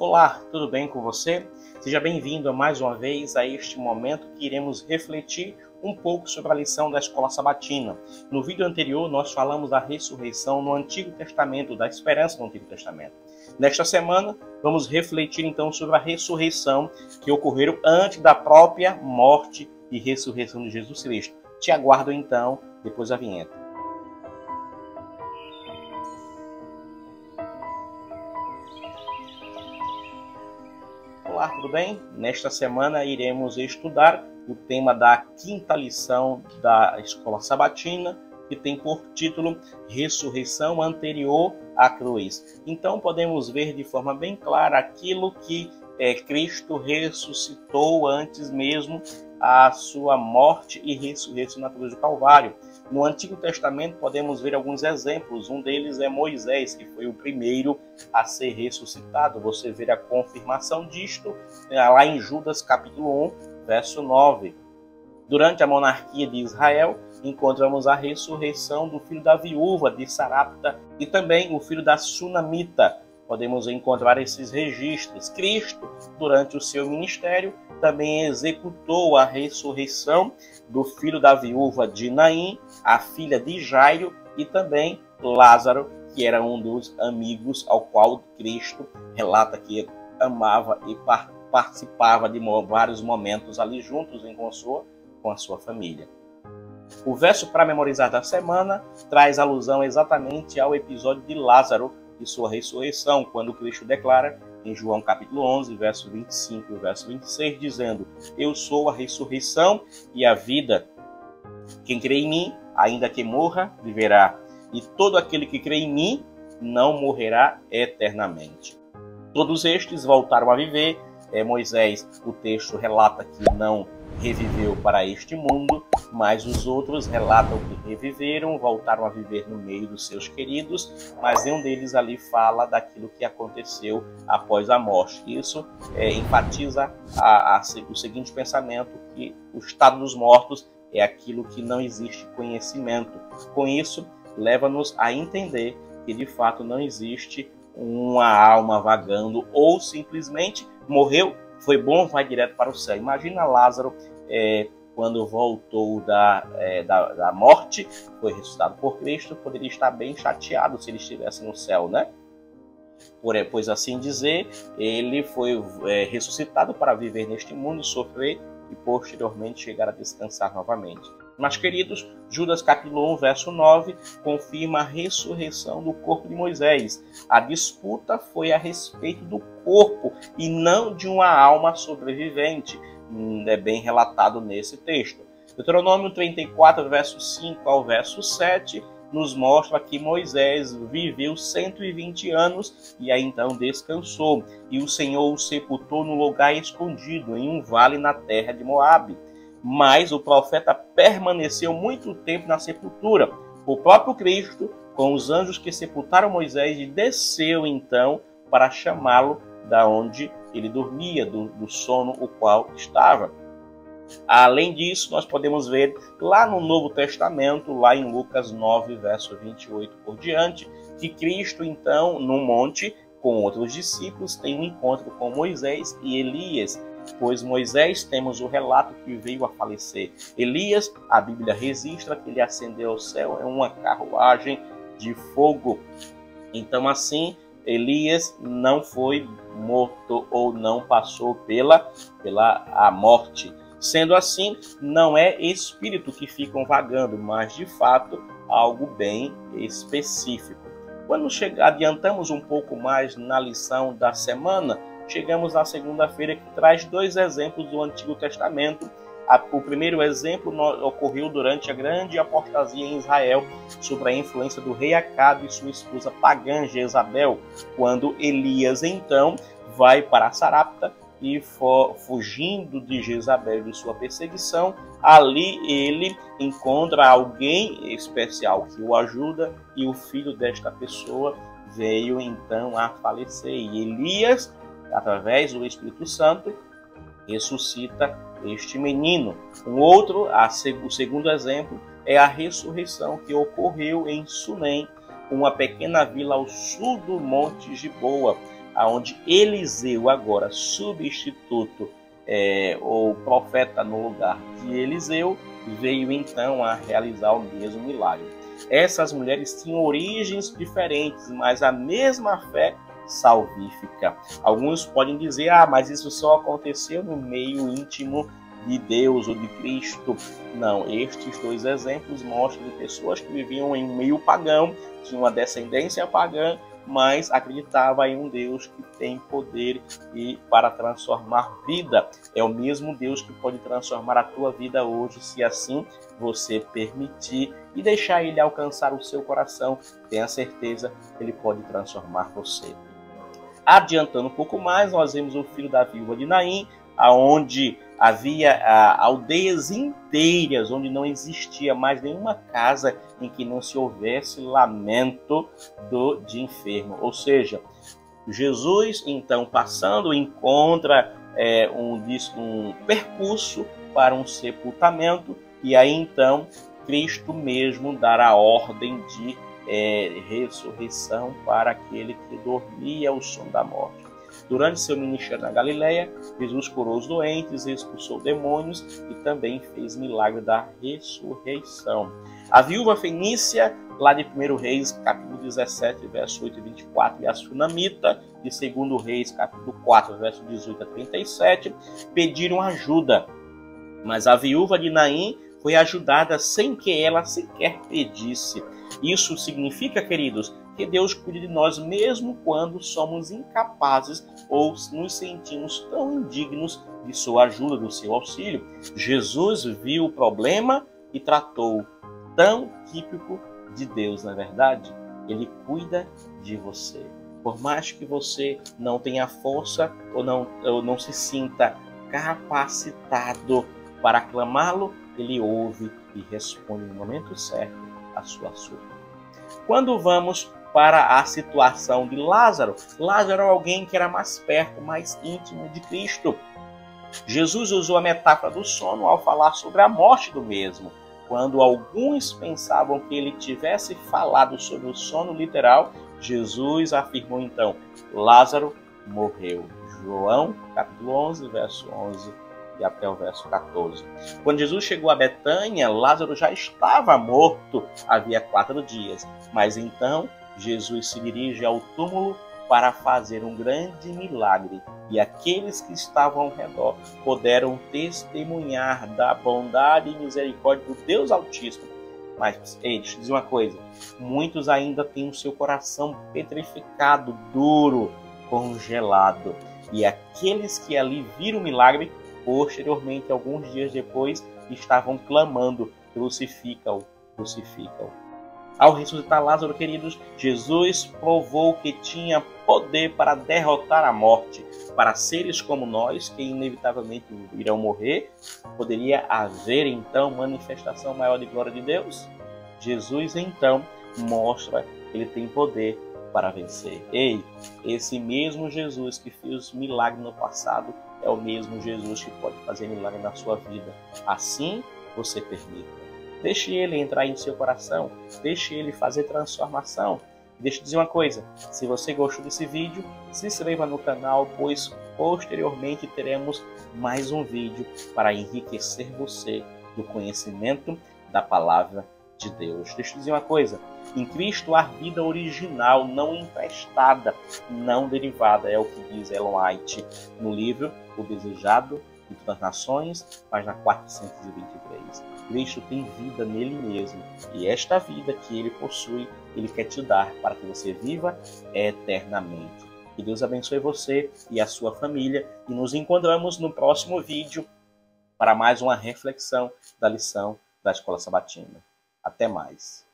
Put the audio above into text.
Olá, tudo bem com você? Seja bem-vindo mais uma vez a este momento que iremos refletir um pouco sobre a lição da Escola Sabatina. No vídeo anterior nós falamos da ressurreição no Antigo Testamento, da esperança no Antigo Testamento. Nesta semana vamos refletir então sobre a ressurreição que ocorreu antes da própria morte e ressurreição de Jesus Cristo. Te aguardo então depois da vinheta. Olá, tudo bem? Nesta semana iremos estudar o tema da quinta lição da Escola Sabatina, que tem por título Ressurreição Anterior à Cruz. Então podemos ver de forma bem clara aquilo que Cristo ressuscitou antes mesmo a sua morte e ressurreição na cruz do Calvário. No Antigo Testamento podemos ver alguns exemplos. Um deles é Moisés, que foi o primeiro a ser ressuscitado. Você vê a confirmação disto lá em Judas capítulo 1, verso 9. Durante a monarquia de Israel, encontramos a ressurreição do filho da viúva de Sarapta e também o filho da Sunamita. Podemos encontrar esses registros. Cristo, durante o seu ministério, também executou a ressurreição do filho da viúva de Naim, a filha de Jairo e também Lázaro, que era um dos amigos ao qual Cristo relata que amava e participava de vários momentos ali juntos com a sua família. O verso para memorizar da semana traz alusão exatamente ao episódio de Lázaro e sua ressurreição, quando Cristo declara em João capítulo 11, verso 25 e verso 26, dizendo: Eu sou a ressurreição e a vida. Quem crê em mim, ainda que morra, viverá. E todo aquele que crê em mim não morrerá eternamente. Todos estes voltaram a viver. Moisés, o texto relata que não reviveu para este mundo, mas os outros relatam que reviveram, voltaram a viver no meio dos seus queridos, mas nenhum deles ali fala daquilo que aconteceu após a morte. Isso enfatiza o seguinte pensamento, que o estado dos mortos é aquilo que não existe conhecimento. Com isso, leva-nos a entender que de fato não existe uma alma vagando ou simplesmente morreu, foi bom, vai direto para o céu. Imagina Lázaro quando voltou da morte, foi ressuscitado por Cristo, poderia estar bem chateado se ele estivesse no céu, né? Pois assim dizer, ele foi ressuscitado para viver neste mundo, sofrer e posteriormente chegar a descansar novamente. Mas, queridos, Judas capítulo 1, verso 9, confirma a ressurreição do corpo de Moisés. A disputa foi a respeito do corpo e não de uma alma sobrevivente. É bem relatado nesse texto. Deuteronômio 34, verso 5 ao verso 7, nos mostra que Moisés viveu 120 anos e aí então descansou. E o Senhor o sepultou no lugar escondido, em um vale na terra de Moabe. Mas o profeta permaneceu muito tempo na sepultura. O próprio Cristo, com os anjos que sepultaram Moisés, desceu então para chamá-lo da onde ele dormia, do sono o qual estava. Além disso, nós podemos ver lá no Novo Testamento, lá em Lucas 9, verso 28 por diante, que Cristo então, no monte, com outros discípulos, tem um encontro com Moisés e Elias. Pois Moisés, temos o relato que veio a falecer. Elias, a Bíblia registra que ele ascendeu ao céu em uma carruagem de fogo. Então assim, Elias não foi morto ou não passou pela morte. Sendo assim, não é espírito que ficam vagando, mas de fato algo bem específico. Quando adiantamos um pouco mais na lição da semana, chegamos na segunda-feira, que traz dois exemplos do Antigo Testamento. O primeiro exemplo ocorreu durante a grande apostasia em Israel, sob a influência do rei Acabe e sua esposa pagã Jezabel, quando Elias então vai para Sarapta e fugindo de Jezabel e de sua perseguição, ali ele encontra alguém especial que o ajuda e o filho desta pessoa veio então a falecer. E Elias, através do Espírito Santo, ressuscita este menino. O segundo exemplo é a ressurreição que ocorreu em Sunem, uma pequena vila ao sul do Monte Giboa, onde Eliseu, agora substituto, ou profeta no lugar de Eliseu, veio então a realizar o mesmo milagre. Essas mulheres tinham origens diferentes, mas a mesma fé salvífica. Alguns podem dizer, mas isso só aconteceu no meio íntimo de Deus ou de Cristo. Não, estes dois exemplos mostram de pessoas que viviam em um meio pagão, tinham uma descendência pagã, mas acreditava em um Deus que tem poder para transformar vida. É o mesmo Deus que pode transformar a tua vida hoje, se assim você permitir e deixar Ele alcançar o seu coração. Tenha certeza que Ele pode transformar você. Adiantando um pouco mais, nós vemos o filho da viúva de Naim, onde havia aldeias inteiras, onde não existia mais nenhuma casa em que não se houvesse lamento de enfermo. Ou seja, Jesus, então, passando, encontra um percurso para um sepultamento, e aí, então, Cristo mesmo dará a ordem de ressurreição para aquele que dormia o sono da morte. Durante seu ministério na Galileia, Jesus curou os doentes, expulsou demônios e também fez milagre da ressurreição. A viúva fenícia, lá de 1 Reis, capítulo 17, verso 8 e 24, e a sunamita, de 2 Reis, capítulo 4, verso 18 a 37, pediram ajuda. Mas a viúva de Naim foi ajudada sem que ela sequer pedisse. Isso significa, queridos, que Deus cuida de nós mesmo quando somos incapazes ou nos sentimos tão indignos de sua ajuda, do seu auxílio. Jesus viu o problema e tratou. Tão típico de Deus, não é verdade? Ele cuida de você. Por mais que você não tenha força ou não se sinta capacitado para clamá-lo, Ele ouve e responde no momento certo a sua súplica. Quando vamos para a situação de Lázaro, Lázaro é alguém que era mais perto, mais íntimo de Cristo. Jesus usou a metáfora do sono ao falar sobre a morte do mesmo. Quando alguns pensavam que ele tivesse falado sobre o sono literal, Jesus afirmou então: Lázaro morreu. João, capítulo 11, verso 11 e até o verso 14. Quando Jesus chegou a Betânia, Lázaro já estava morto havia 4 dias. Mas então Jesus se dirige ao túmulo para fazer um grande milagre, e aqueles que estavam ao redor puderam testemunhar da bondade e misericórdia do Deus Altíssimo. Mas, deixa eu dizer uma coisa, muitos ainda têm o seu coração petrificado, duro, congelado, e aqueles que ali viram o milagre, posteriormente, alguns dias depois, estavam clamando: crucifica-o, crucifica-o. Ao ressuscitar Lázaro, queridos, Jesus provou que tinha poder para derrotar a morte. Para seres como nós, que inevitavelmente irão morrer, poderia haver então manifestação maior de glória de Deus? Jesus então mostra que ele tem poder para vencer. Esse mesmo Jesus que fez milagre no passado é o mesmo Jesus que pode fazer milagre na sua vida. Assim, você permita. Deixe Ele entrar em seu coração. Deixe Ele fazer transformação. Deixa eu dizer uma coisa. Se você gostou desse vídeo, se inscreva no canal, pois posteriormente teremos mais um vídeo para enriquecer você do conhecimento da palavra de Deus. Deixa eu dizer uma coisa. Em Cristo há vida original, não emprestada, não derivada. É o que diz Ellen White no livro O Desejado de Todas as Nações, página 423. Cristo tem vida nele mesmo, e esta vida que ele possui, ele quer te dar para que você viva eternamente. Que Deus abençoe você e a sua família, e nos encontramos no próximo vídeo para mais uma reflexão da lição da Escola Sabatina. Até mais.